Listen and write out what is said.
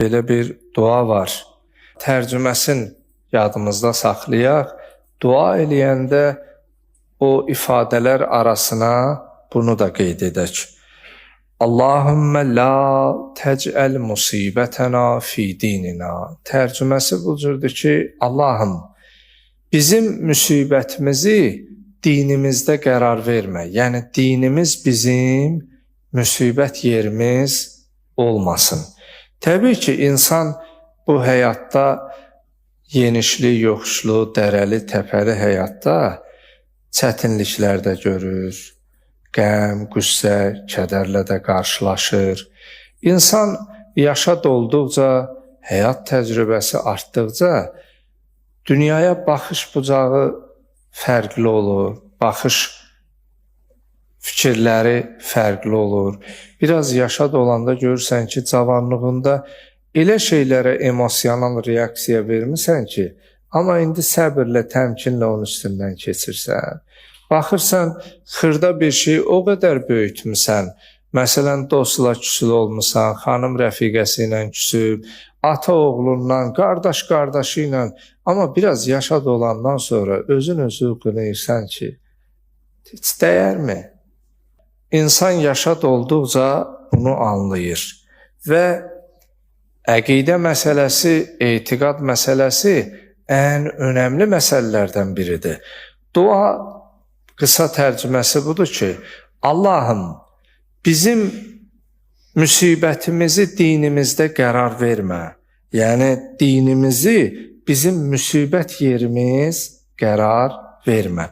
Belə bir dua var. Tərcüməsin yadımızda saxlayaq. Dua eləyəndə o ifadələr arasına bunu da qeyd edək. Allahümmə la təcəl musibətənə fi dinina. Tərcüməsi bu cürdür ki, Allahım, bizim müsibətimizi dinimizdə qərar vermə. Yəni, dinimiz bizim müsibət yerimiz olmasın. Təbii ki, insan bu həyatda yenişli, yoxuşlu, dərəli, təpəli həyatda çətinliklər də görür, qəm, qüssə, kədərlə də qarşılaşır. İnsan yaşa dolduqca, həyat təcrübəsi artdıqca dünyaya baxış bucağı fərqli olur, baxış fikirləri fərqli olur. Biraz yaşa dolanda görürsən ki, cavanlığında elə şeylərə emosional reaksiya vermirsən ki, amma indi səbirlə, təmkinlə onun üstündən keçirsən. Baxırsan, xırda bir şey o qədər böyütmüsən. Məsələn, dostla küsül olmuşsan, xanım rəfiqəsi ilə küsüb, ata oğlundan, qardaş qardaşı ilə. Amma biraz yaşa dolandan sonra özün qınayırsan ki, heç dəyərmi? İnsan yaşa dolduqca bunu anlayır və əqidə məsələsi, etiqad məsələsi ən önəmli məsələlərdən biridir. Dua qısa tərcüməsi budur ki, Allahım, bizim müsibətimizi dinimizdə qərar vermə. Yəni, dinimizi bizim müsibət yerimiz qərar vermə.